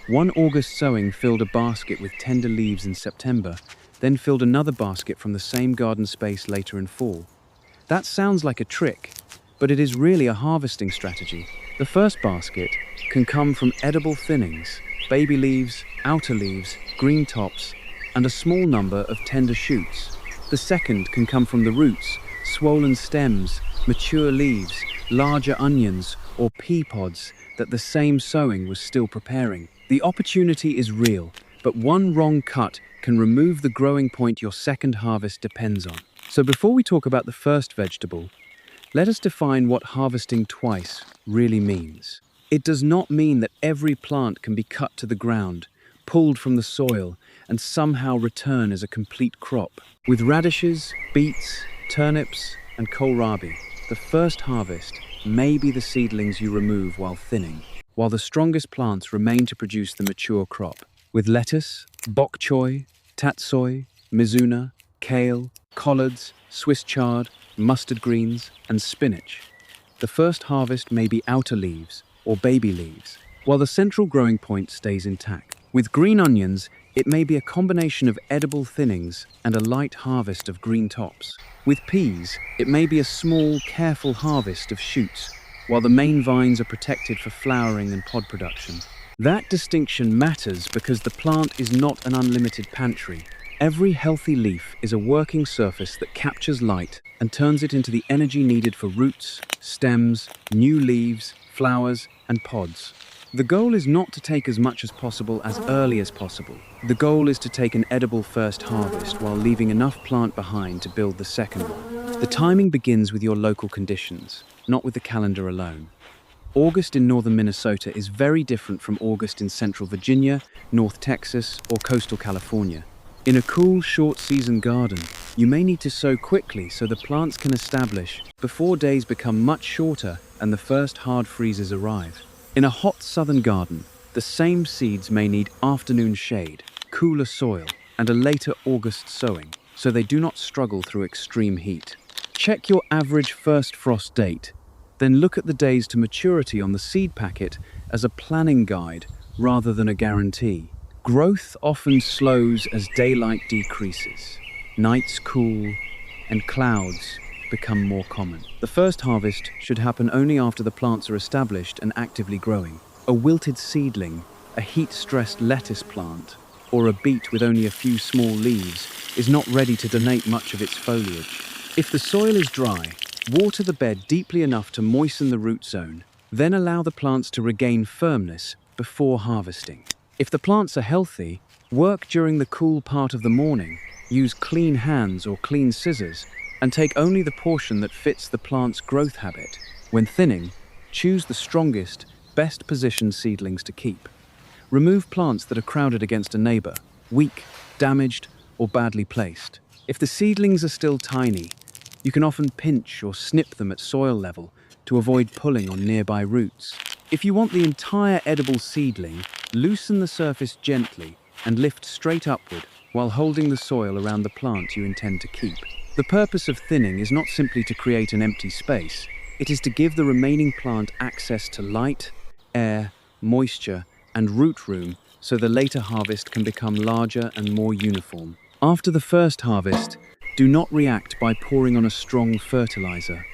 One August sowing filled a basket with tender leaves in September, then filled another basket from the same garden space later in fall. That sounds like a trick, but it is really a harvesting strategy. The first basket can come from edible thinnings, baby leaves, outer leaves, green tops, and a small number of tender shoots. The second can come from the roots, swollen stems, mature leaves, larger onions, or pea pods that the same sowing was still preparing. The opportunity is real, but one wrong cut can remove the growing point your second harvest depends on. So before we talk about the first vegetable, let us define what harvesting twice really means. It does not mean that every plant can be cut to the ground, pulled from the soil, and somehow return as a complete crop. With radishes, beets, turnips, and kohlrabi, the first harvest may be the seedlings you remove while thinning, while the strongest plants remain to produce the mature crop. With lettuce, bok choy, tatsoi, mizuna, kale, collards, Swiss chard, mustard greens, and spinach, the first harvest may be outer leaves or baby leaves, while the central growing point stays intact. With green onions, it may be a combination of edible thinnings and a light harvest of green tops. With peas, it may be a small, careful harvest of shoots, while the main vines are protected for flowering and pod production. That distinction matters because the plant is not an unlimited pantry. Every healthy leaf is a working surface that captures light and turns it into the energy needed for roots, stems, new leaves, flowers, and pods. The goal is not to take as much as possible as early as possible. The goal is to take an edible first harvest while leaving enough plant behind to build the second one. The timing begins with your local conditions, not with the calendar alone. August in northern Minnesota is very different from August in central Virginia, North Texas, or coastal California. In a cool, short-season garden, you may need to sow quickly so the plants can establish before days become much shorter and the first hard freezes arrive. In a hot southern garden, the same seeds may need afternoon shade, cooler soil, and a later August sowing, so they do not struggle through extreme heat. Check your average first frost date, then look at the days to maturity on the seed packet as a planning guide rather than a guarantee. Growth often slows as daylight decreases, nights cool, and clouds become more common. The first harvest should happen only after the plants are established and actively growing. A wilted seedling, a heat-stressed lettuce plant, or a beet with only a few small leaves is not ready to donate much of its foliage. If the soil is dry, water the bed deeply enough to moisten the root zone, then allow the plants to regain firmness before harvesting. If the plants are healthy, work during the cool part of the morning, use clean hands or clean scissors, and take only the portion that fits the plant's growth habit. When thinning, choose the strongest, best positioned seedlings to keep. Remove plants that are crowded against a neighbor, weak, damaged, or badly placed. If the seedlings are still tiny, you can often pinch or snip them at soil level to avoid pulling on nearby roots. If you want the entire edible seedling, loosen the surface gently and lift straight upward while holding the soil around the plant you intend to keep. The purpose of thinning is not simply to create an empty space. It is to give the remaining plant access to light, air, moisture, and root room so the later harvest can become larger and more uniform. After the first harvest, do not react by pouring on a strong fertilizer.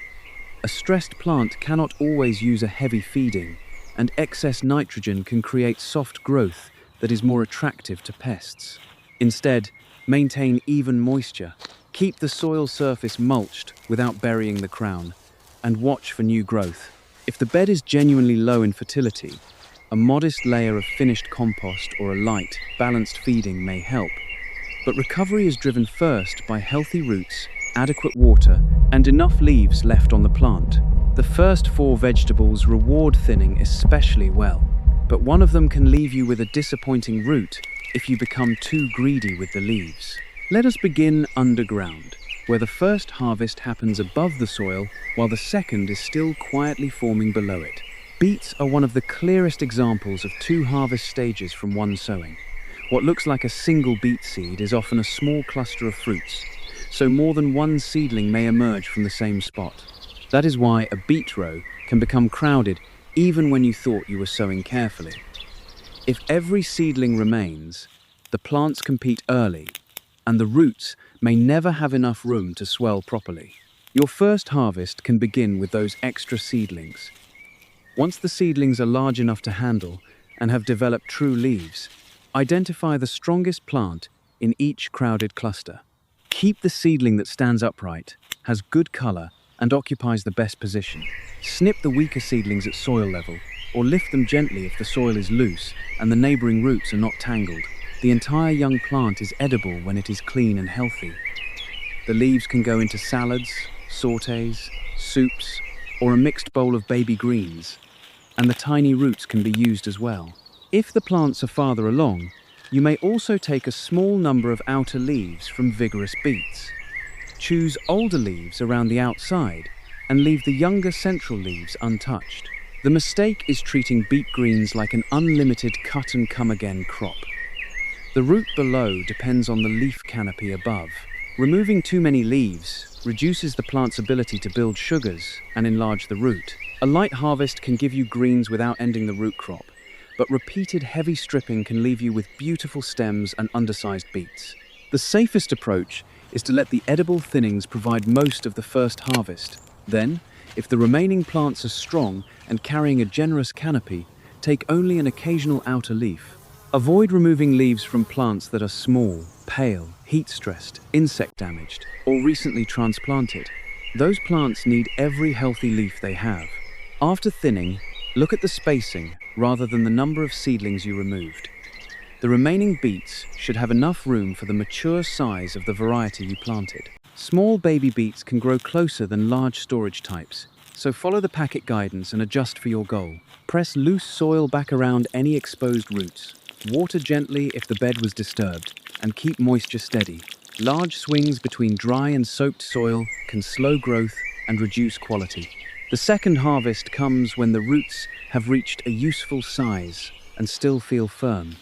A stressed plant cannot always use a heavy feeding, and excess nitrogen can create soft growth that is more attractive to pests. Instead, maintain even moisture. Keep the soil surface mulched without burying the crown, and watch for new growth. If the bed is genuinely low in fertility, a modest layer of finished compost or a light, balanced feeding may help. But recovery is driven first by healthy roots, adequate water, and enough leaves left on the plant. The first 4 vegetables reward thinning especially well, but one of them can leave you with a disappointing root if you become too greedy with the leaves. Let us begin underground, where the first harvest happens above the soil while the second is still quietly forming below it. Beets are one of the clearest examples of 2 harvest stages from one sowing. What looks like a single beet seed is often a small cluster of fruits, so more than one seedling may emerge from the same spot. That is why a beet row can become crowded even when you thought you were sowing carefully. If every seedling remains, the plants compete early, and the roots may never have enough room to swell properly. Your first harvest can begin with those extra seedlings. Once the seedlings are large enough to handle and have developed true leaves, identify the strongest plant in each crowded cluster. Keep the seedling that stands upright, has good color, and occupies the best position. Snip the weaker seedlings at soil level, or lift them gently if the soil is loose and the neighboring roots are not tangled. The entire young plant is edible when it is clean and healthy. The leaves can go into salads, sautés, soups, or a mixed bowl of baby greens, and the tiny roots can be used as well. If the plants are farther along, you may also take a small number of outer leaves from vigorous beets. Choose older leaves around the outside and leave the younger central leaves untouched. The mistake is treating beet greens like an unlimited cut-and-come-again crop. The root below depends on the leaf canopy above. Removing too many leaves reduces the plant's ability to build sugars and enlarge the root. A light harvest can give you greens without ending the root crop, but repeated heavy stripping can leave you with beautiful stems and undersized beets. The safest approach is to let the edible thinnings provide most of the first harvest. Then, if the remaining plants are strong and carrying a generous canopy, take only an occasional outer leaf. Avoid removing leaves from plants that are small, pale, heat-stressed, insect-damaged, or recently transplanted. Those plants need every healthy leaf they have. After thinning, look at the spacing rather than the number of seedlings you removed. The remaining beets should have enough room for the mature size of the variety you planted. Small baby beets can grow closer than large storage types, so follow the packet guidance and adjust for your goal. Press loose soil back around any exposed roots. Water gently if the bed was disturbed, and keep moisture steady. Large swings between dry and soaked soil can slow growth and reduce quality. The second harvest comes when the roots have reached a useful size and still feel firm.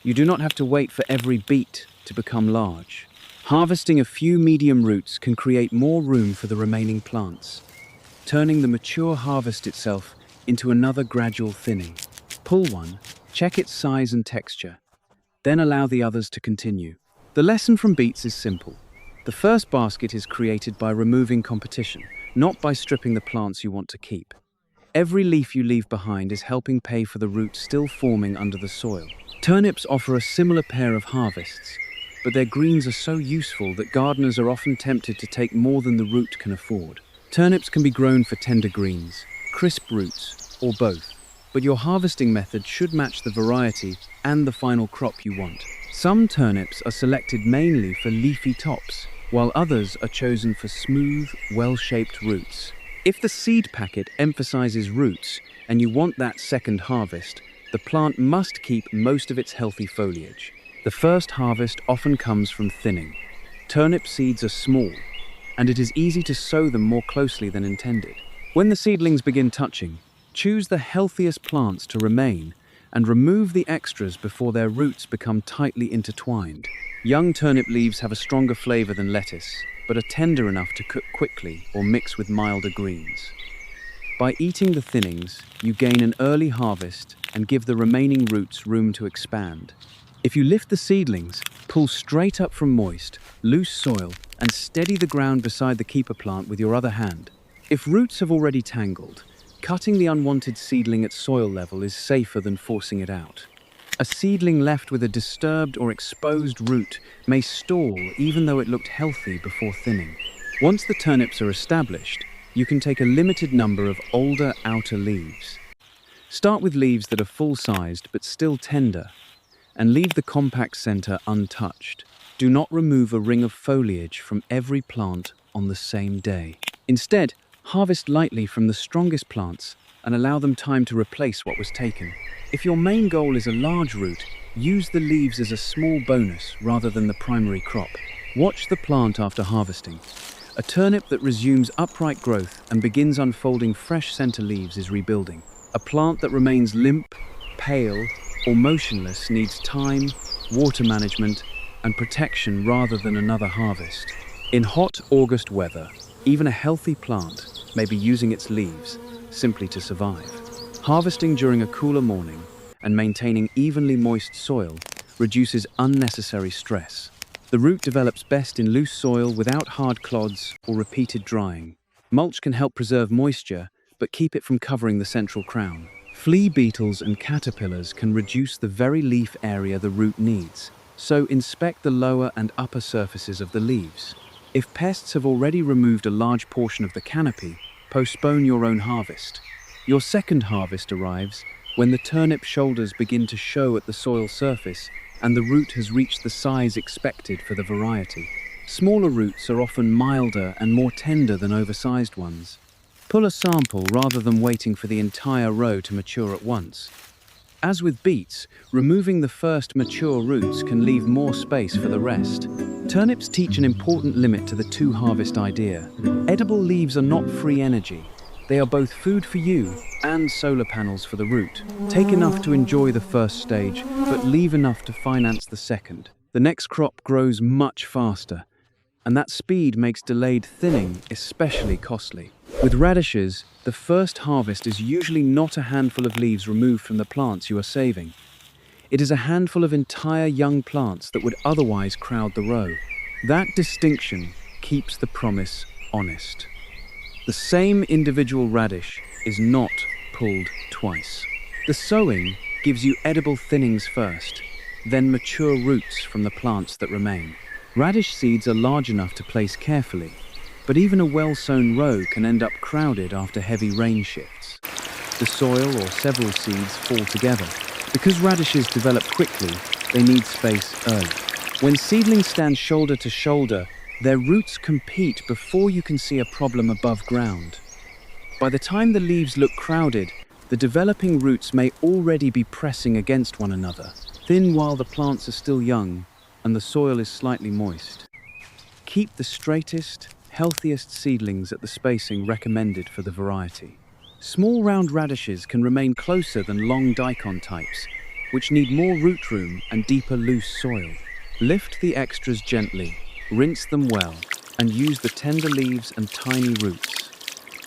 You do not have to wait for every beet to become large. Harvesting a few medium roots can create more room for the remaining plants, turning the mature harvest itself into another gradual thinning. Pull one, check its size and texture, then allow the others to continue. The lesson from beets is simple. The first basket is created by removing competition, not by stripping the plants you want to keep. Every leaf you leave behind is helping pay for the roots still forming under the soil. Turnips offer a similar pair of harvests, but their greens are so useful that gardeners are often tempted to take more than the root can afford. Turnips can be grown for tender greens, crisp roots, or both, but your harvesting method should match the variety and the final crop you want. Some turnips are selected mainly for leafy tops, while others are chosen for smooth, well-shaped roots. If the seed packet emphasizes roots and you want that second harvest, the plant must keep most of its healthy foliage. The first harvest often comes from thinning. Turnip seeds are small, and it is easy to sow them more closely than intended. When the seedlings begin touching, choose the healthiest plants to remain and remove the extras before their roots become tightly intertwined. Young turnip leaves have a stronger flavor than lettuce, but are tender enough to cook quickly or mix with milder greens. By eating the thinnings, you gain an early harvest and give the remaining roots room to expand. If you lift the seedlings, pull straight up from moist, loose soil and steady the ground beside the keeper plant with your other hand. If roots have already tangled, cutting the unwanted seedling at soil level is safer than forcing it out. A seedling left with a disturbed or exposed root may stall even though it looked healthy before thinning. Once the turnips are established, you can take a limited number of older outer leaves. Start with leaves that are full-sized but still tender, and leave the compact center untouched. Do not remove a ring of foliage from every plant on the same day. Instead, harvest lightly from the strongest plants and allow them time to replace what was taken. If your main goal is a large root, use the leaves as a small bonus rather than the primary crop. Watch the plant after harvesting. A turnip that resumes upright growth and begins unfolding fresh center leaves is rebuilding. A plant that remains limp, pale, or motionless needs time, water management, and protection rather than another harvest. In hot August weather, even a healthy plant may be using its leaves simply to survive. Harvesting during a cooler morning and maintaining evenly moist soil reduces unnecessary stress. The root develops best in loose soil without hard clods or repeated drying. Mulch can help preserve moisture, but keep it from covering the central crown. Flea beetles and caterpillars can reduce the very leaf area the root needs, so inspect the lower and upper surfaces of the leaves. If pests have already removed a large portion of the canopy, postpone your own harvest. Your second harvest arrives when the turnip shoulders begin to show at the soil surface and the root has reached the size expected for the variety. Smaller roots are often milder and more tender than oversized ones. Pull a sample rather than waiting for the entire row to mature at once. As with beets, removing the first mature roots can leave more space for the rest. Turnips teach an important limit to the two-harvest idea. Edible leaves are not free energy. They are both food for you and solar panels for the root. Take enough to enjoy the first stage, but leave enough to finance the second. The next crop grows much faster, and that speed makes delayed thinning especially costly. With radishes, the first harvest is usually not a handful of leaves removed from the plants you are saving. It is a handful of entire young plants that would otherwise crowd the row. That distinction keeps the promise honest. The same individual radish is not pulled twice. The sowing gives you edible thinnings first, then mature roots from the plants that remain. Radish seeds are large enough to place carefully, but even a well-sown row can end up crowded after heavy rain shifts. The soil or several seeds fall together. Because radishes develop quickly, they need space early. When seedlings stand shoulder to shoulder, their roots compete before you can see a problem above ground. By the time the leaves look crowded, the developing roots may already be pressing against one another, thin while the plants are still young and the soil is slightly moist. Keep the straightest, healthiest seedlings at the spacing recommended for the variety. Small round radishes can remain closer than long daikon types, which need more root room and deeper loose soil. Lift the extras gently, rinse them well, and use the tender leaves and tiny roots.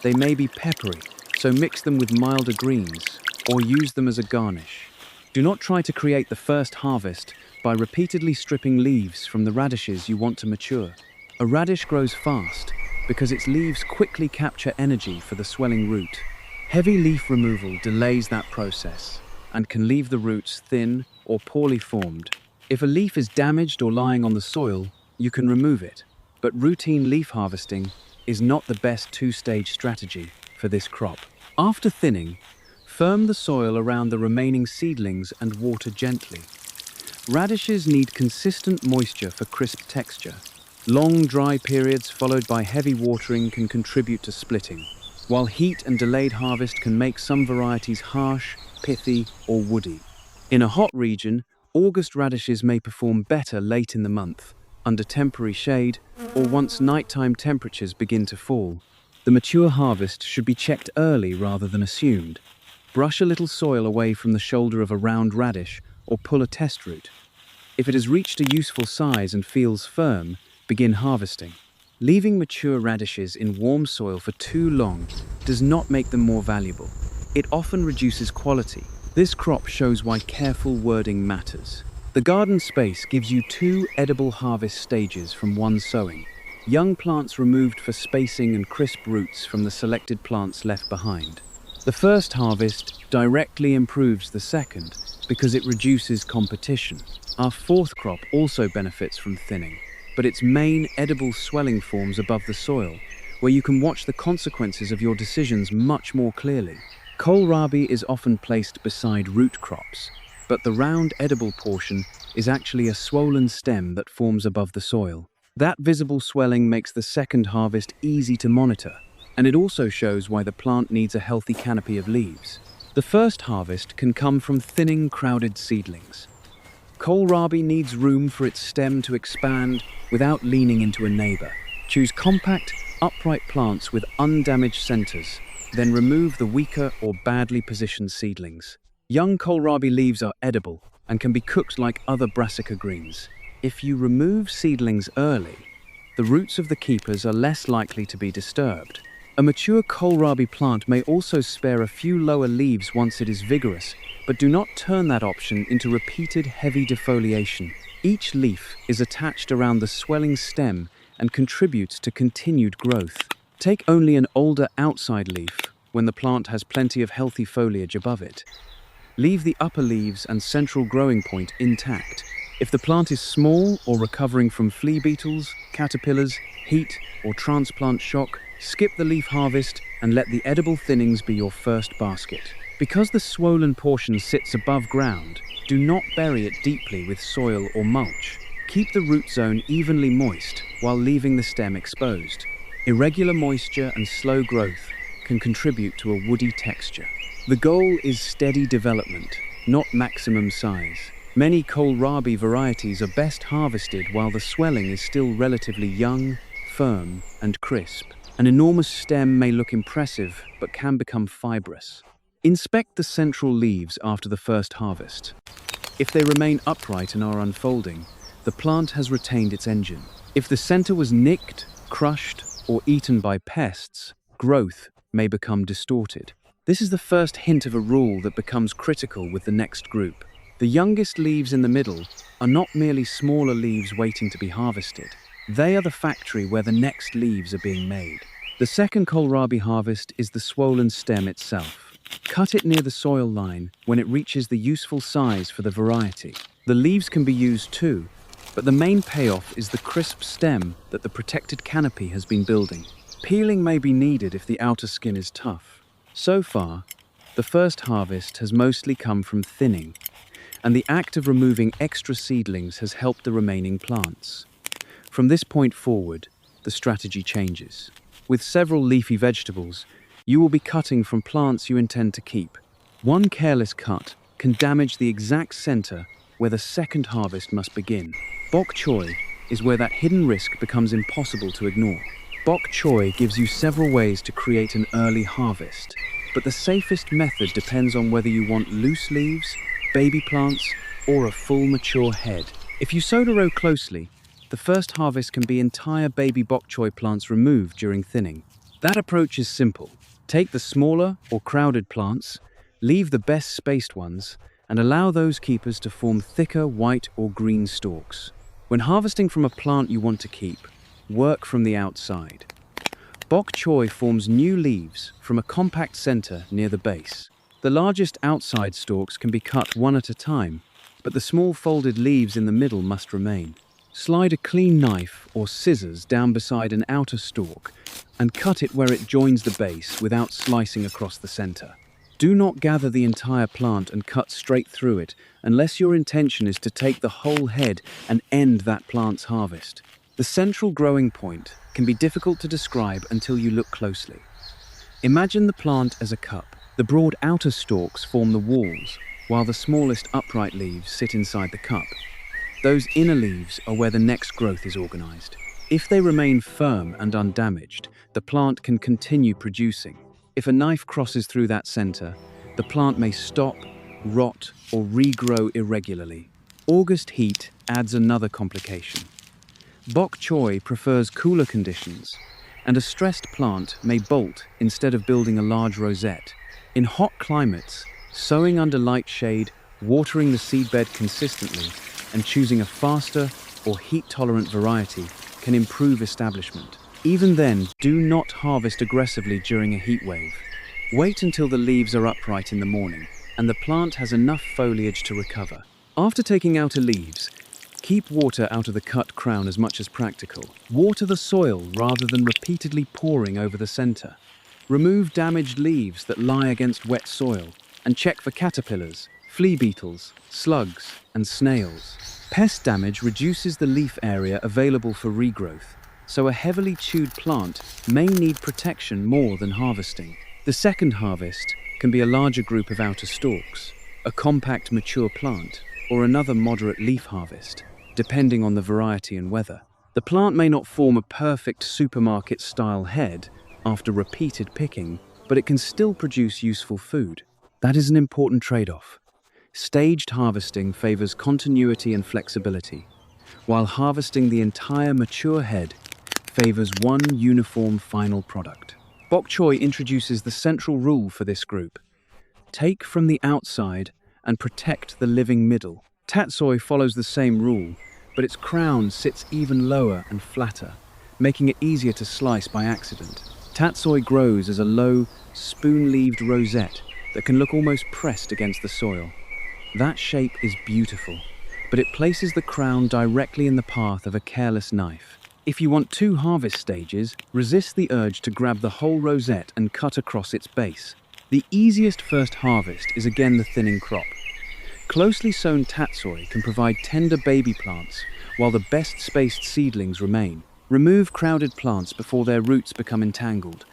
They may be peppery, so mix them with milder greens, or use them as a garnish. Do not try to create the first harvest by repeatedly stripping leaves from the radishes you want to mature. A radish grows fast because its leaves quickly capture energy for the swelling root. Heavy leaf removal delays that process and can leave the roots thin or poorly formed. If a leaf is damaged or lying on the soil, you can remove it, but routine leaf harvesting is not the best two-stage strategy for this crop. After thinning, firm the soil around the remaining seedlings and water gently. Radishes need consistent moisture for crisp texture. Long dry periods followed by heavy watering can contribute to splitting, while heat and delayed harvest can make some varieties harsh, pithy, or woody. In a hot region, August radishes may perform better late in the month, under temporary shade, or once nighttime temperatures begin to fall. The mature harvest should be checked early rather than assumed. Brush a little soil away from the shoulder of a round radish or pull a test root. If it has reached a useful size and feels firm, begin harvesting. Leaving mature radishes in warm soil for too long does not make them more valuable. It often reduces quality. This crop shows why careful wording matters. The garden space gives you 2 edible harvest stages from one sowing. Young plants removed for spacing and crisp roots from the selected plants left behind. The first harvest directly improves the second because it reduces competition. Our fourth crop also benefits from thinning, but its main edible swelling forms above the soil, where you can watch the consequences of your decisions much more clearly. Kohlrabi is often placed beside root crops, but the round edible portion is actually a swollen stem that forms above the soil. That visible swelling makes the second harvest easy to monitor, and it also shows why the plant needs a healthy canopy of leaves. The first harvest can come from thinning, crowded seedlings. Kohlrabi needs room for its stem to expand without leaning into a neighbor. Choose compact, upright plants with undamaged centers, then remove the weaker or badly positioned seedlings. Young kohlrabi leaves are edible and can be cooked like other brassica greens. If you remove seedlings early, the roots of the keepers are less likely to be disturbed. A mature kohlrabi plant may also spare a few lower leaves once it is vigorous, but do not turn that option into repeated heavy defoliation. Each leaf is attached around the swelling stem and contributes to continued growth. Take only an older outside leaf when the plant has plenty of healthy foliage above it. Leave the upper leaves and central growing point intact. If the plant is small or recovering from flea beetles, caterpillars, heat, or transplant shock, skip the leaf harvest and let the edible thinnings be your first basket. Because the swollen portion sits above ground, do not bury it deeply with soil or mulch. Keep the root zone evenly moist while leaving the stem exposed. Irregular moisture and slow growth can contribute to a woody texture. The goal is steady development, not maximum size. Many kohlrabi varieties are best harvested while the swelling is still relatively young, firm, and crisp. An enormous stem may look impressive, but can become fibrous. Inspect the central leaves after the first harvest. If they remain upright and are unfolding, the plant has retained its engine. If the center was nicked, crushed, or eaten by pests, growth may become distorted. This is the first hint of a rule that becomes critical with the next group. The youngest leaves in the middle are not merely smaller leaves waiting to be harvested. They are the factory where the next leaves are being made. The second kohlrabi harvest is the swollen stem itself. Cut it near the soil line when it reaches the useful size for the variety. The leaves can be used too, but the main payoff is the crisp stem that the protected canopy has been building. Peeling may be needed if the outer skin is tough. So far, the first harvest has mostly come from thinning, and the act of removing extra seedlings has helped the remaining plants. From this point forward, the strategy changes. With several leafy vegetables, you will be cutting from plants you intend to keep. One careless cut can damage the exact center where the second harvest must begin. Bok choy is where that hidden risk becomes impossible to ignore. Bok choy gives you several ways to create an early harvest, but the safest method depends on whether you want loose leaves, baby plants, or a full mature head. If you sow the row closely, the first harvest can be entire baby bok choy plants removed during thinning. That approach is simple. Take the smaller or crowded plants, leave the best spaced ones, and allow those keepers to form thicker white or green stalks. When harvesting from a plant you want to keep, work from the outside. Bok choy forms new leaves from a compact center near the base. The largest outside stalks can be cut one at a time, but the small folded leaves in the middle must remain. Slide a clean knife or scissors down beside an outer stalk and cut it where it joins the base without slicing across the center. Do not gather the entire plant and cut straight through it unless your intention is to take the whole head and end that plant's harvest. The central growing point can be difficult to describe until you look closely. Imagine the plant as a cup. The broad outer stalks form the walls, while the smallest upright leaves sit inside the cup. Those inner leaves are where the next growth is organized. If they remain firm and undamaged, the plant can continue producing. If a knife crosses through that center, the plant may stop, rot, or regrow irregularly. August heat adds another complication. Bok choy prefers cooler conditions, and a stressed plant may bolt instead of building a large rosette. In hot climates, sowing under light shade, watering the seedbed consistently, and choosing a faster or heat-tolerant variety can improve establishment. Even then, do not harvest aggressively during a heat wave. Wait until the leaves are upright in the morning and the plant has enough foliage to recover. After taking outer leaves, keep water out of the cut crown as much as practical. Water the soil rather than repeatedly pouring over the center. Remove damaged leaves that lie against wet soil and check for caterpillars, flea beetles, slugs, and snails. Pest damage reduces the leaf area available for regrowth, so a heavily chewed plant may need protection more than harvesting. The second harvest can be a larger group of outer stalks, a compact mature plant, or another moderate leaf harvest, depending on the variety and weather. The plant may not form a perfect supermarket-style head after repeated picking, but it can still produce useful food. That is an important trade-off. Staged harvesting favors continuity and flexibility, while harvesting the entire mature head favors one uniform final product. Bok choy introduces the central rule for this group: take from the outside and protect the living middle. Tatsoi follows the same rule, but its crown sits even lower and flatter, making it easier to slice by accident. Tatsoi grows as a low, spoon-leaved rosette that can look almost pressed against the soil. That shape is beautiful, but it places the crown directly in the path of a careless knife. If you want 2 harvest stages, resist the urge to grab the whole rosette and cut across its base. The easiest first harvest is again the thinning crop. Closely sown tatsoi can provide tender baby plants, while the best spaced seedlings remain. Remove crowded plants before their roots become entangled,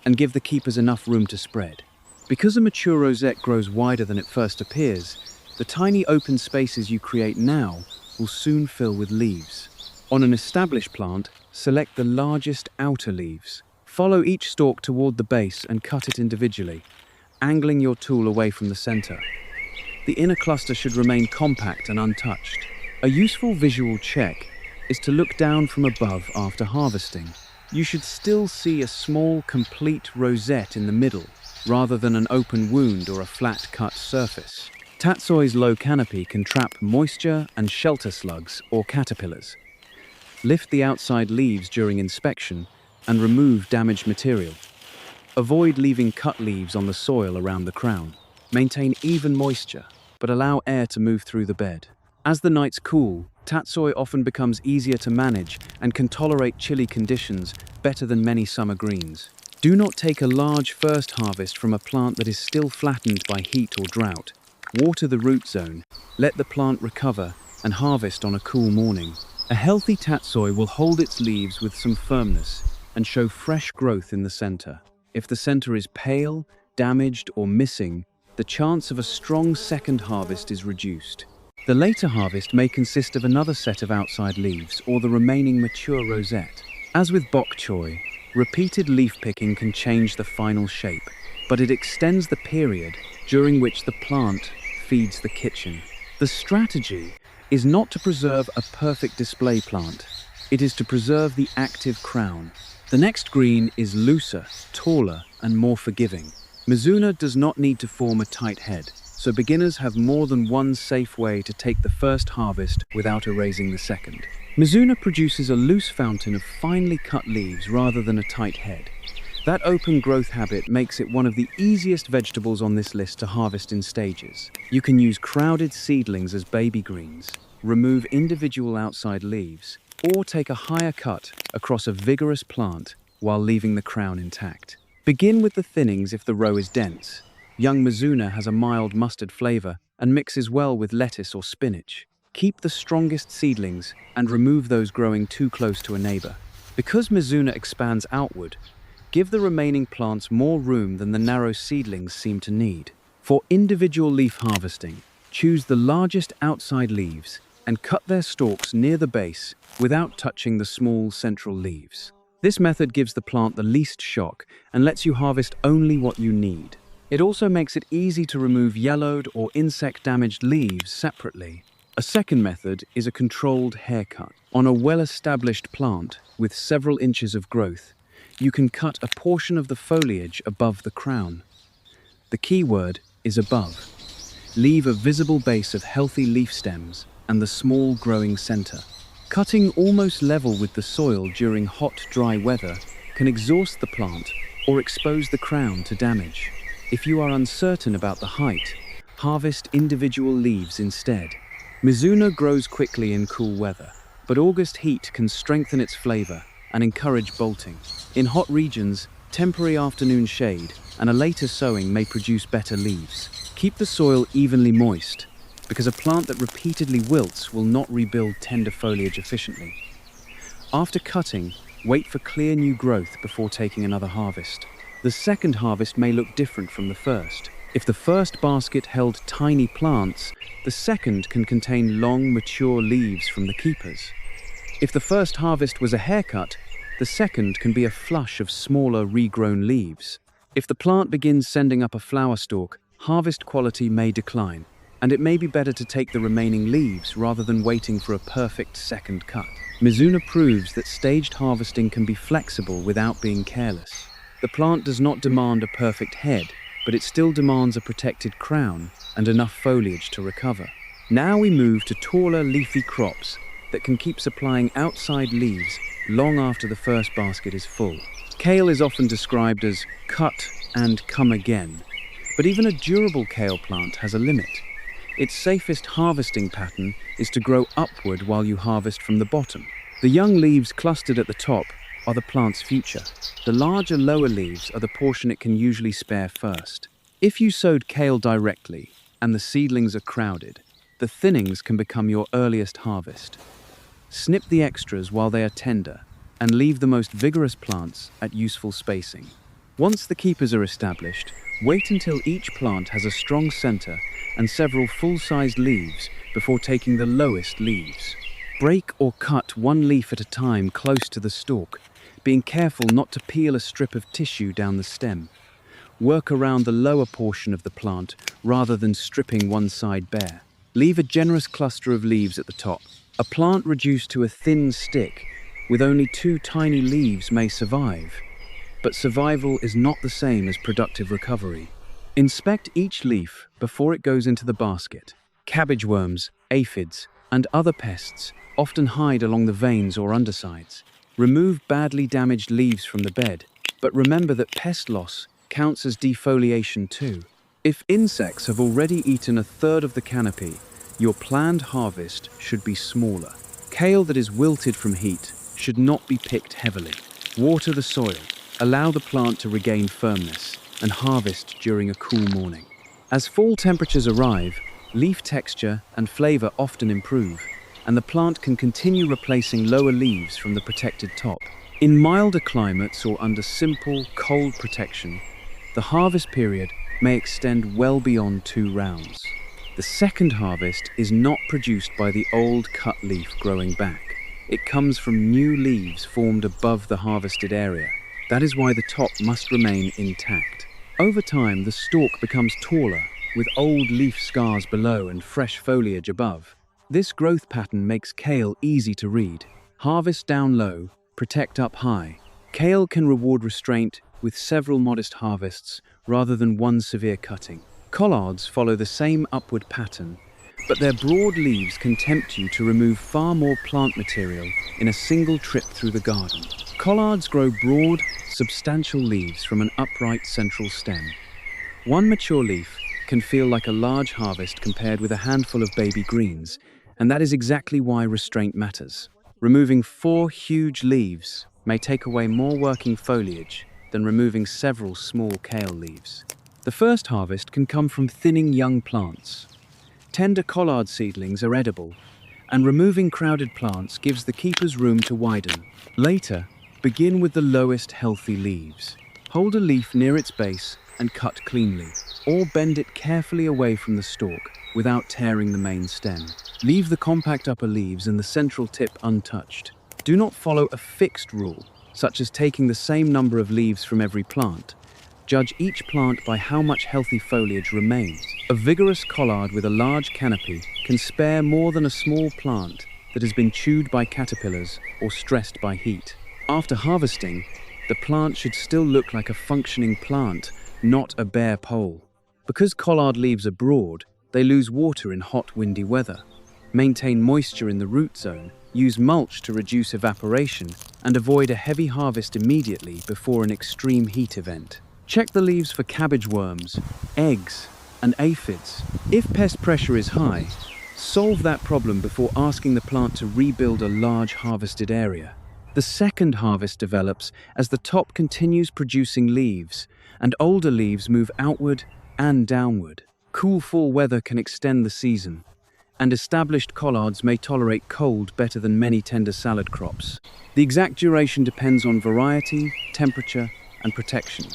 and give the keepers enough room to spread. Because a mature rosette grows wider than it first appears, the tiny open spaces you create now will soon fill with leaves. On an established plant, select the largest outer leaves. Follow each stalk toward the base and cut it individually, angling your tool away from the center. The inner cluster should remain compact and untouched. A useful visual check is to look down from above after harvesting. You should still see a small, complete rosette in the middle, rather than an open wound or a flat cut surface. Tatsoi's low canopy can trap moisture and shelter slugs or caterpillars. Lift the outside leaves during inspection and remove damaged material. Avoid leaving cut leaves on the soil around the crown. Maintain even moisture, but allow air to move through the bed. As the nights cool, tatsoi often becomes easier to manage and can tolerate chilly conditions better than many summer greens. Do not take a large first harvest from a plant that is still flattened by heat or drought. Water the root zone, let the plant recover, and harvest on a cool morning. A healthy tatsoi will hold its leaves with some firmness and show fresh growth in the center. If the center is pale, damaged, or missing, the chance of a strong second harvest is reduced. The later harvest may consist of another set of outside leaves or the remaining mature rosette. As with bok choy, repeated leaf picking can change the final shape, but it extends the period during which the plant feeds the kitchen. The strategy is not to preserve a perfect display plant. It is to preserve the active crown. The next green is looser, taller, and more forgiving. Mizuna does not need to form a tight head, so beginners have more than one safe way to take the first harvest without erasing the second. Mizuna produces a loose fountain of finely cut leaves rather than a tight head. That open growth habit makes it one of the easiest vegetables on this list to harvest in stages. You can use crowded seedlings as baby greens, remove individual outside leaves, or take a higher cut across a vigorous plant while leaving the crown intact. Begin with the thinnings if the row is dense. Young mizuna has a mild mustard flavor and mixes well with lettuce or spinach. Keep the strongest seedlings and remove those growing too close to a neighbor. Because mizuna expands outward, give the remaining plants more room than the narrow seedlings seem to need. For individual leaf harvesting, choose the largest outside leaves and cut their stalks near the base without touching the small central leaves. This method gives the plant the least shock and lets you harvest only what you need. It also makes it easy to remove yellowed or insect-damaged leaves separately. A second method is a controlled haircut. On a well-established plant with several inches of growth, you can cut a portion of the foliage above the crown. The key word is above. Leave a visible base of healthy leaf stems and the small growing center. Cutting almost level with the soil during hot, dry weather can exhaust the plant or expose the crown to damage. If you are uncertain about the height, harvest individual leaves instead. Mizuna grows quickly in cool weather, but August heat can strengthen its flavor and encourage bolting. In hot regions, temporary afternoon shade and a later sowing may produce better leaves. Keep the soil evenly moist, because a plant that repeatedly wilts will not rebuild tender foliage efficiently. After cutting, wait for clear new growth before taking another harvest. The second harvest may look different from the first. If the first basket held tiny plants, the second can contain long, mature leaves from the keepers. If the first harvest was a haircut, the second can be a flush of smaller, regrown leaves. If the plant begins sending up a flower stalk, harvest quality may decline, and it may be better to take the remaining leaves rather than waiting for a perfect second cut. Mizuna proves that staged harvesting can be flexible without being careless. The plant does not demand a perfect head, but it still demands a protected crown and enough foliage to recover. Now we move to taller leafy crops that can keep supplying outside leaves long after the first basket is full. Kale is often described as cut and come again, but even a durable kale plant has a limit. Its safest harvesting pattern is to grow upward while you harvest from the bottom. The young leaves clustered at the top are the plant's future. The larger lower leaves are the portion it can usually spare first. If you sowed kale directly and the seedlings are crowded, the thinnings can become your earliest harvest. Snip the extras while they are tender and leave the most vigorous plants at useful spacing. Once the keepers are established, wait until each plant has a strong center and several full-sized leaves before taking the lowest leaves. Break or cut one leaf at a time close to the stalk, being careful not to peel a strip of tissue down the stem. Work around the lower portion of the plant rather than stripping one side bare. Leave a generous cluster of leaves at the top. A plant reduced to a thin stick with only 2 tiny leaves may survive, but survival is not the same as productive recovery. Inspect each leaf before it goes into the basket. Cabbage worms, aphids, and other pests often hide along the veins or undersides. Remove badly damaged leaves from the bed, but remember that pest loss counts as defoliation too. If insects have already eaten a third of the canopy, your planned harvest should be smaller. Kale that is wilted from heat should not be picked heavily. Water the soil, allow the plant to regain firmness, and harvest during a cool morning. As fall temperatures arrive, leaf texture and flavor often improve, and the plant can continue replacing lower leaves from the protected top. In milder climates or under simple, cold protection, the harvest period may extend well beyond 2 rounds. The second harvest is not produced by the old cut leaf growing back. It comes from new leaves formed above the harvested area. That is why the top must remain intact. Over time, the stalk becomes taller, with old leaf scars below and fresh foliage above. This growth pattern makes kale easy to read. Harvest down low, protect up high. Kale can reward restraint with several modest harvests rather than one severe cutting. Collards follow the same upward pattern, but their broad leaves can tempt you to remove far more plant material in a single trip through the garden. Collards grow broad, substantial leaves from an upright central stem. One mature leaf can feel like a large harvest compared with a handful of baby greens, and that is exactly why restraint matters. Removing 4 huge leaves may take away more working foliage than removing several small kale leaves. The first harvest can come from thinning young plants. Tender collard seedlings are edible, and removing crowded plants gives the keepers room to widen. Later, begin with the lowest healthy leaves. Hold a leaf near its base and cut cleanly, or bend it carefully away from the stalk without tearing the main stem. Leave the compact upper leaves and the central tip untouched. Do not follow a fixed rule, such as taking the same number of leaves from every plant. Judge each plant by how much healthy foliage remains. A vigorous collard with a large canopy can spare more than a small plant that has been chewed by caterpillars or stressed by heat. After harvesting, the plant should still look like a functioning plant, not a bare pole. Because collard leaves are broad, they lose water in hot, windy weather. Maintain moisture in the root zone, use mulch to reduce evaporation, and avoid a heavy harvest immediately before an extreme heat event. Check the leaves for cabbage worms, eggs, and aphids. If pest pressure is high, solve that problem before asking the plant to rebuild a large harvested area. The second harvest develops as the top continues producing leaves, and older leaves move outward and downward. Cool fall weather can extend the season, and established collards may tolerate cold better than many tender salad crops. The exact duration depends on variety, temperature, and protection.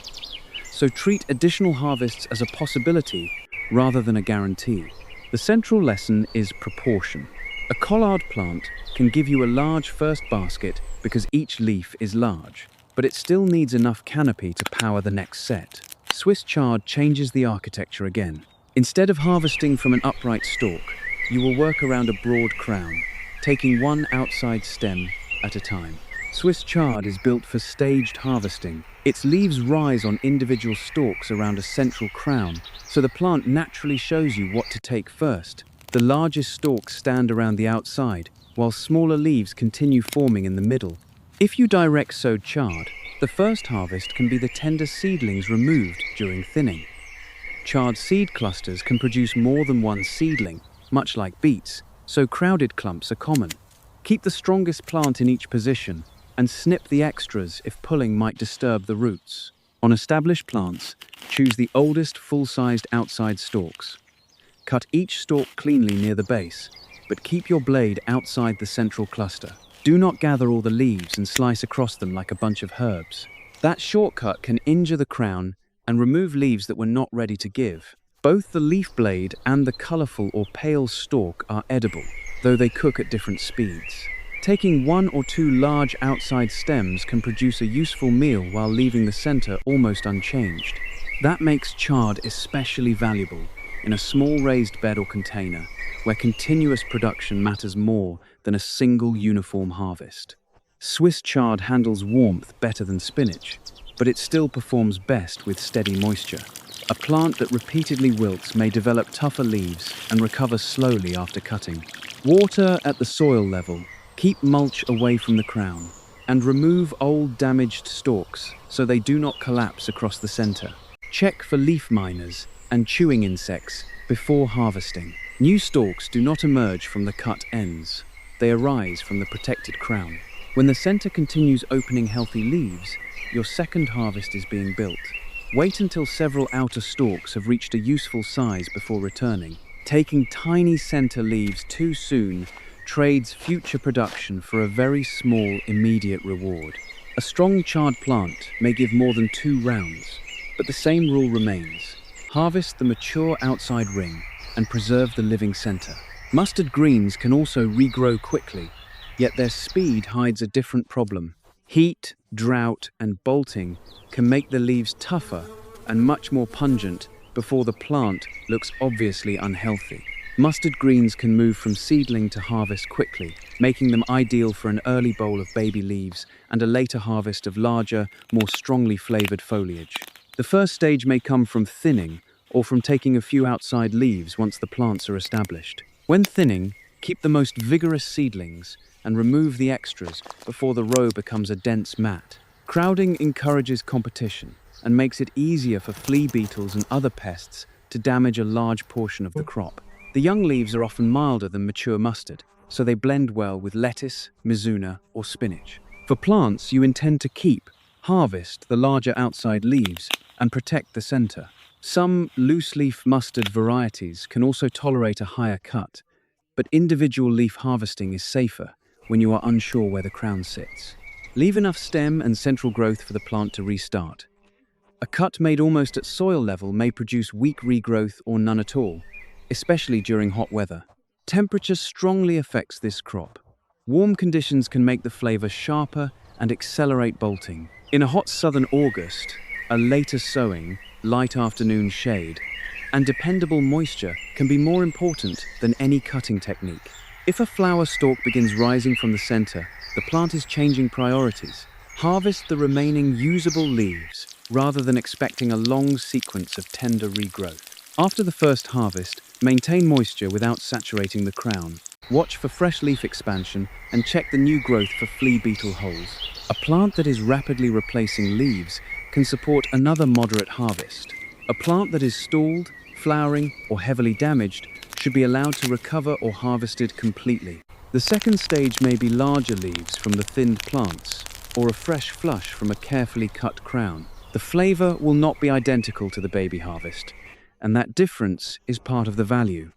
So treat additional harvests as a possibility rather than a guarantee. The central lesson is proportion. A collard plant can give you a large first basket because each leaf is large, but it still needs enough canopy to power the next set. Swiss chard changes the architecture again. Instead of harvesting from an upright stalk, you will work around a broad crown, taking one outside stem at a time. Swiss chard is built for staged harvesting. Its leaves rise on individual stalks around a central crown, so the plant naturally shows you what to take first. The largest stalks stand around the outside, while smaller leaves continue forming in the middle. If you direct sow chard, the first harvest can be the tender seedlings removed during thinning. Chard seed clusters can produce more than one seedling, much like beets, so crowded clumps are common. Keep the strongest plant in each position, and snip the extras if pulling might disturb the roots. On established plants, choose the oldest full-sized outside stalks. Cut each stalk cleanly near the base, but keep your blade outside the central cluster. Do not gather all the leaves and slice across them like a bunch of herbs. That shortcut can injure the crown and remove leaves that were not ready to give. Both the leaf blade and the colorful or pale stalk are edible, though they cook at different speeds. Taking one or two large outside stems can produce a useful meal while leaving the center almost unchanged. That makes chard especially valuable in a small raised bed or container, where continuous production matters more than a single uniform harvest. Swiss chard handles warmth better than spinach, but it still performs best with steady moisture. A plant that repeatedly wilts may develop tougher leaves and recover slowly after cutting. Water at the soil level. Keep mulch away from the crown, and remove old damaged stalks so they do not collapse across the center. Check for leaf miners and chewing insects before harvesting. New stalks do not emerge from the cut ends. They arise from the protected crown. When the center continues opening healthy leaves, your second harvest is being built. Wait until several outer stalks have reached a useful size before returning. Taking tiny center leaves too soon trades future production for a very small immediate reward. A strong chard plant may give more than 2 rounds, but the same rule remains. Harvest the mature outside ring and preserve the living center. Mustard greens can also regrow quickly, yet their speed hides a different problem. Heat, drought, and bolting can make the leaves tougher and much more pungent before the plant looks obviously unhealthy. Mustard greens can move from seedling to harvest quickly, making them ideal for an early bowl of baby leaves and a later harvest of larger, more strongly flavored foliage. The first stage may come from thinning or from taking a few outside leaves once the plants are established. When thinning, keep the most vigorous seedlings and remove the extras before the row becomes a dense mat. Crowding encourages competition and makes it easier for flea beetles and other pests to damage a large portion of the crop. The young leaves are often milder than mature mustard, so they blend well with lettuce, mizuna, or spinach. For plants you intend to keep, harvest the larger outside leaves and protect the center. Some loose-leaf mustard varieties can also tolerate a higher cut, but individual leaf harvesting is safer when you are unsure where the crown sits. Leave enough stem and central growth for the plant to restart. A cut made almost at soil level may produce weak regrowth or none at all, especially during hot weather. Temperature strongly affects this crop. Warm conditions can make the flavor sharper and accelerate bolting. In a hot southern August, a later sowing, light afternoon shade, and dependable moisture can be more important than any cutting technique. If a flower stalk begins rising from the center, the plant is changing priorities. Harvest the remaining usable leaves rather than expecting a long sequence of tender regrowth. After the first harvest, maintain moisture without saturating the crown. Watch for fresh leaf expansion and check the new growth for flea beetle holes. A plant that is rapidly replacing leaves can support another moderate harvest. A plant that is stalled, flowering, or heavily damaged should be allowed to recover or harvested completely. The second stage may be larger leaves from the thinned plants, or a fresh flush from a carefully cut crown. The flavor will not be identical to the baby harvest, and that difference is part of the value.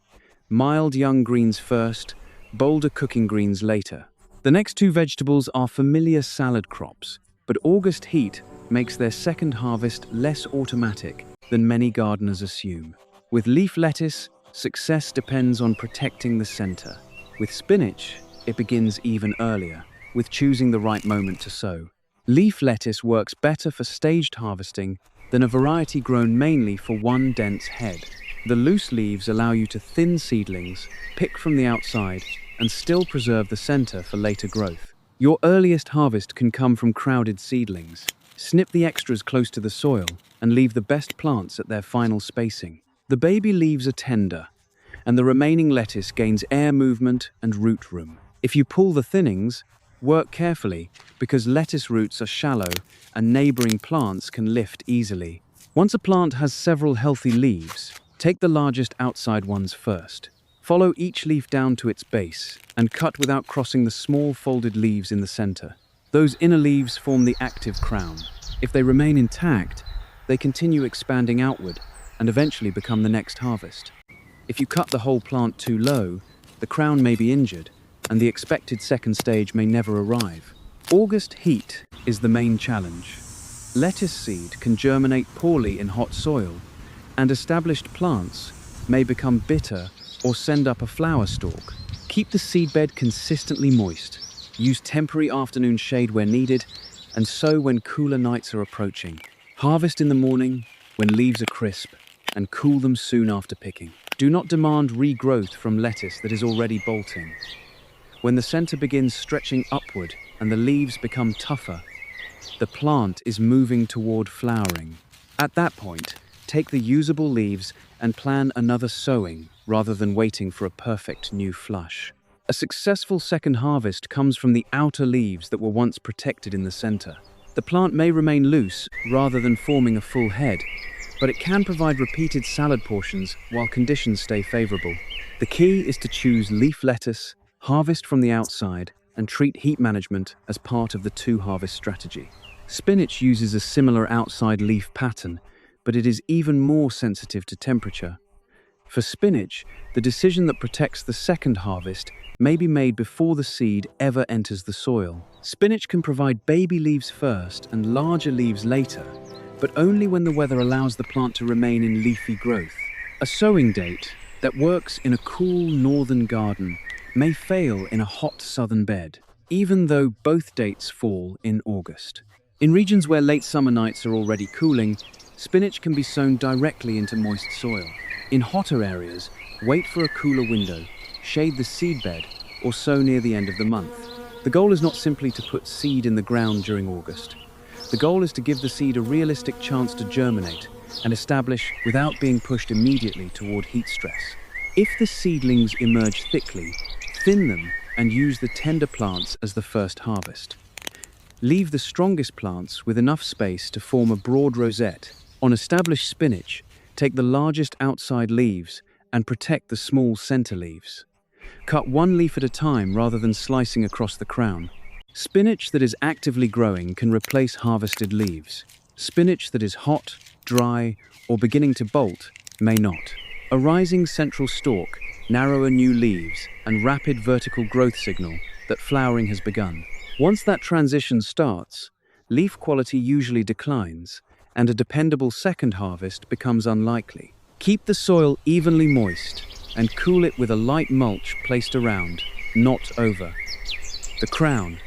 Mild young greens first, bolder cooking greens later. The next 2 vegetables are familiar salad crops, but August heat makes their second harvest less automatic than many gardeners assume. With leaf lettuce, success depends on protecting the center. With spinach, it begins even earlier, with choosing the right moment to sow. Leaf lettuce works better for staged harvesting than a variety grown mainly for one dense head. The loose leaves allow you to thin seedlings, pick from the outside, and still preserve the center for later growth. Your earliest harvest can come from crowded seedlings. Snip the extras close to the soil and leave the best plants at their final spacing. The baby leaves are tender, and the remaining lettuce gains air movement and root room. If you pull the thinnings, work carefully because lettuce roots are shallow and neighboring plants can lift easily. Once a plant has several healthy leaves, take the largest outside ones first. Follow each leaf down to its base and cut without crossing the small folded leaves in the center. Those inner leaves form the active crown. If they remain intact, they continue expanding outward and eventually become the next harvest. If you cut the whole plant too low, the crown may be injured and the expected second stage may never arrive. August heat is the main challenge. Lettuce seed can germinate poorly in hot soil, and established plants may become bitter or send up a flower stalk. Keep the seedbed consistently moist. Use temporary afternoon shade where needed, and sow when cooler nights are approaching. Harvest in the morning when leaves are crisp, and cool them soon after picking. Do not demand regrowth from lettuce that is already bolting. When the center begins stretching upward and the leaves become tougher, the plant is moving toward flowering. At that point, take the usable leaves and plan another sowing rather than waiting for a perfect new flush. A successful second harvest comes from the outer leaves that were once protected in the center. The plant may remain loose rather than forming a full head, but it can provide repeated salad portions while conditions stay favorable. The key is to choose leaf lettuce, harvest from the outside, and treat heat management as part of the two-harvest strategy. Spinach uses a similar outside leaf pattern, but it is even more sensitive to temperature. For spinach, the decision that protects the second harvest may be made before the seed ever enters the soil. Spinach can provide baby leaves first and larger leaves later, but only when the weather allows the plant to remain in leafy growth. A sowing date that works in a cool northern garden may fail in a hot southern bed, even though both dates fall in August. In regions where late summer nights are already cooling, spinach can be sown directly into moist soil. In hotter areas, wait for a cooler window, shade the seedbed, or sow near the end of the month. The goal is not simply to put seed in the ground during August. The goal is to give the seed a realistic chance to germinate and establish without being pushed immediately toward heat stress. If the seedlings emerge thickly, thin them and use the tender plants as the first harvest. Leave the strongest plants with enough space to form a broad rosette. On established spinach, take the largest outside leaves and protect the small center leaves. Cut one leaf at a time rather than slicing across the crown. Spinach that is actively growing can replace harvested leaves. Spinach that is hot, dry, or beginning to bolt may not. A rising central stalk, narrower new leaves, and rapid vertical growth signal that flowering has begun. Once that transition starts, leaf quality usually declines, and a dependable second harvest becomes unlikely. Keep the soil evenly moist and cool it with a light mulch placed around, not over. The crown.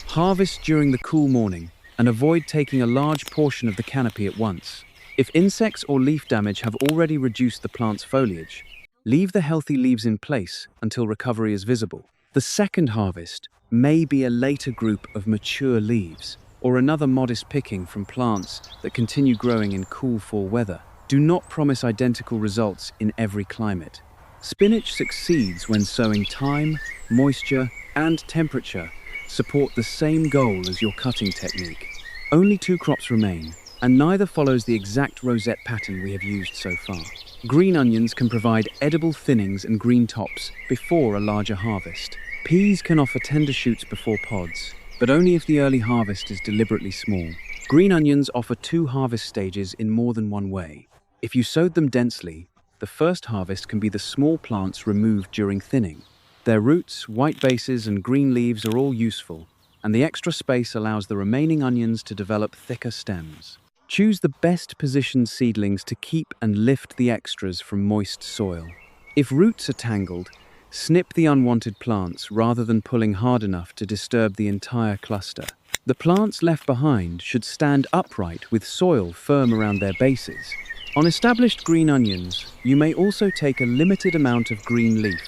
Harvest during the cool morning and avoid taking a large portion of the canopy at once. If insects or leaf damage have already reduced the plant's foliage, leave the healthy leaves in place until recovery is visible. The second harvest may be a later group of mature leaves or another modest picking from plants that continue growing in cool fall weather. Do not promise identical results in every climate. Spinach succeeds when sowing time, moisture, and temperature support the same goal as your cutting technique. Only 2 crops remain, and neither follows the exact rosette pattern we have used so far. Green onions can provide edible thinnings and green tops before a larger harvest. Peas can offer tender shoots before pods, but only if the early harvest is deliberately small. Green onions offer 2 harvest stages in more than one way. If you sowed them densely, the first harvest can be the small plants removed during thinning. Their roots, white bases, and green leaves are all useful, and the extra space allows the remaining onions to develop thicker stems. Choose the best positioned seedlings to keep and lift the extras from moist soil. If roots are tangled, snip the unwanted plants rather than pulling hard enough to disturb the entire cluster. The plants left behind should stand upright with soil firm around their bases. On established green onions, you may also take a limited amount of green leaf.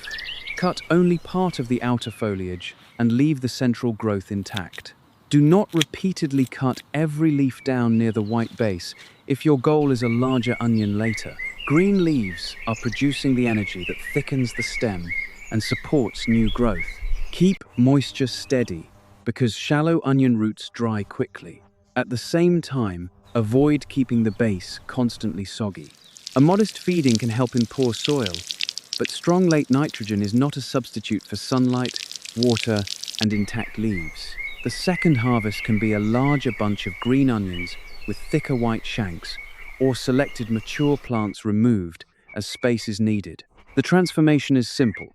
Cut only part of the outer foliage and leave the central growth intact. Do not repeatedly cut every leaf down near the white base if your goal is a larger onion later. Green leaves are producing the energy that thickens the stem and supports new growth. Keep moisture steady because shallow onion roots dry quickly. At the same time, avoid keeping the base constantly soggy. A modest feeding can help in poor soil, but strong late nitrogen is not a substitute for sunlight, water, and intact leaves. The second harvest can be a larger bunch of green onions with thicker white shanks, or selected mature plants removed as space is needed. The transformation is simple.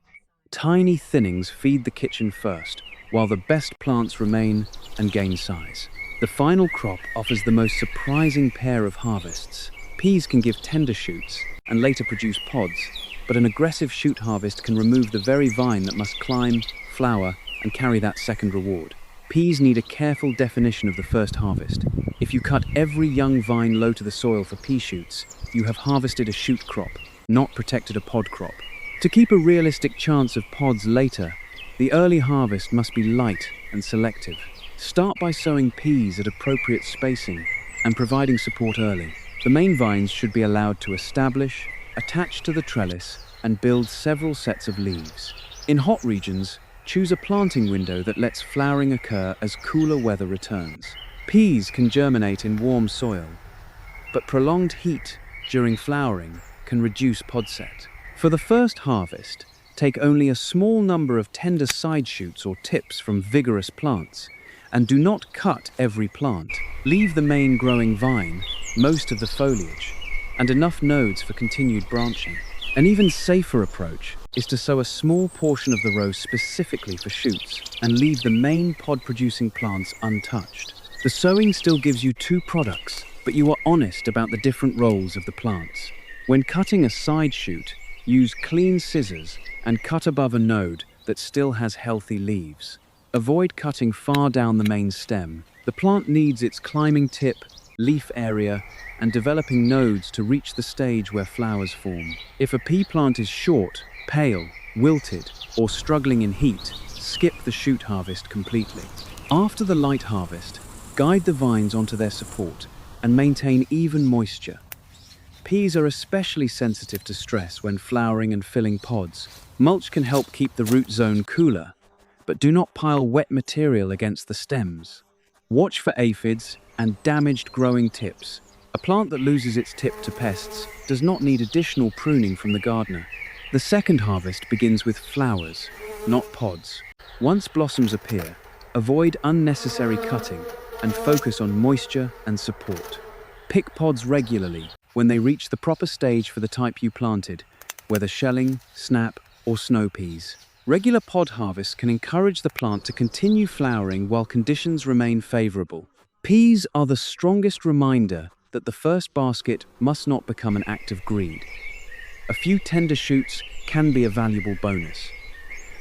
Tiny thinnings feed the kitchen first, while the best plants remain and gain size. The final crop offers the most surprising pair of harvests. Peas can give tender shoots and later produce pods, but an aggressive shoot harvest can remove the very vine that must climb, flower, and carry that second reward. Peas need a careful definition of the first harvest. If you cut every young vine low to the soil for pea shoots, you have harvested a shoot crop, not protected a pod crop. To keep a realistic chance of pods later, the early harvest must be light and selective. Start by sowing peas at appropriate spacing and providing support early. The main vines should be allowed to establish, attach to the trellis, and build several sets of leaves. In hot regions, choose a planting window that lets flowering occur as cooler weather returns. Peas can germinate in warm soil, but prolonged heat during flowering can reduce pod set. For the first harvest, take only a small number of tender side shoots or tips from vigorous plants, and do not cut every plant. Leave the main growing vine, most of the foliage, and enough nodes for continued branching. An even safer approach is to sow a small portion of the row specifically for shoots and leave the main pod-producing plants untouched. The sowing still gives you two products, but you are honest about the different roles of the plants. When cutting a side shoot, use clean scissors and cut above a node that still has healthy leaves. Avoid cutting far down the main stem. The plant needs its climbing tip, leaf area, and developing nodes to reach the stage where flowers form. If a pea plant is short, pale, wilted, or struggling in heat, skip the shoot harvest completely. After the light harvest, guide the vines onto their support and maintain even moisture. Peas are especially sensitive to stress when flowering and filling pods. Mulch can help keep the root zone cooler, but do not pile wet material against the stems. Watch for aphids and damaged growing tips. A plant that loses its tip to pests does not need additional pruning from the gardener. The second harvest begins with flowers, not pods. Once blossoms appear, avoid unnecessary cutting and focus on moisture and support. Pick pods regularly when they reach the proper stage for the type you planted, whether shelling, snap, or snow peas. Regular pod harvests can encourage the plant to continue flowering while conditions remain favorable. Peas are the strongest reminder that the first basket must not become an act of greed. A few tender shoots can be a valuable bonus.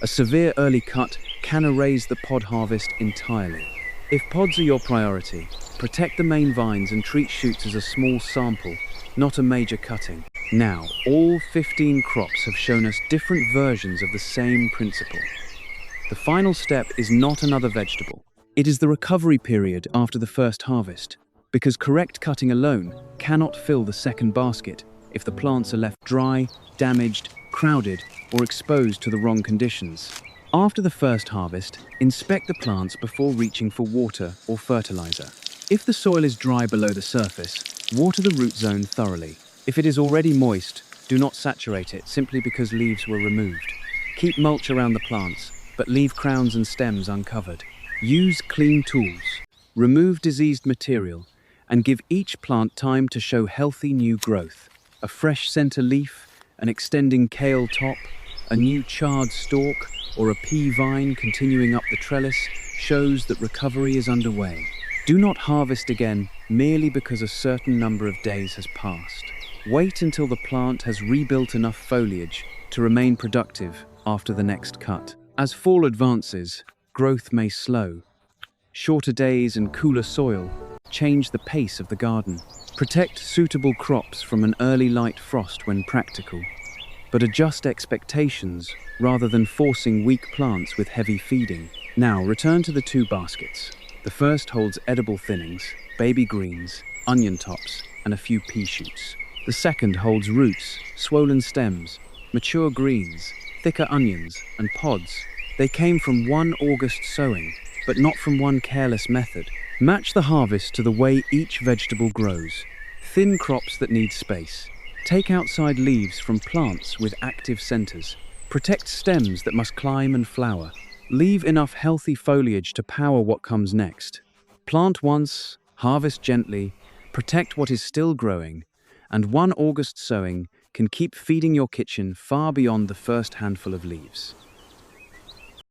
A severe early cut can erase the pod harvest entirely. If pods are your priority, protect the main vines and treat shoots as a small sample, not a major cutting. Now, all 15 crops have shown us different versions of the same principle. The final step is not another vegetable. It is the recovery period after the first harvest, because correct cutting alone cannot fill the second basket if the plants are left dry, damaged, crowded, or exposed to the wrong conditions. After the first harvest, inspect the plants before reaching for water or fertilizer. If the soil is dry below the surface, water the root zone thoroughly. If it is already moist, do not saturate it simply because leaves were removed. Keep mulch around the plants, but leave crowns and stems uncovered. Use clean tools, remove diseased material, and give each plant time to show healthy new growth. A fresh center leaf, an extending kale top, a new chard stalk, or a pea vine continuing up the trellis shows that recovery is underway. Do not harvest again merely because a certain number of days has passed. Wait until the plant has rebuilt enough foliage to remain productive after the next cut. As fall advances, growth may slow. Shorter days and cooler soil change the pace of the garden. Protect suitable crops from an early light frost when practical. but adjust expectations rather than forcing weak plants with heavy feeding. Now, return to the two baskets. The first holds edible thinnings, baby greens, onion tops, and a few pea shoots. The second holds roots, swollen stems, mature greens, thicker onions, and pods. They came from one August sowing, but not from one careless method. Match the harvest to the way each vegetable grows. Thin crops that need space. Take outside leaves from plants with active centers. Protect stems that must climb and flower. Leave enough healthy foliage to power what comes next. Plant once, harvest gently, protect what is still growing, and one August sowing can keep feeding your kitchen far beyond the first handful of leaves.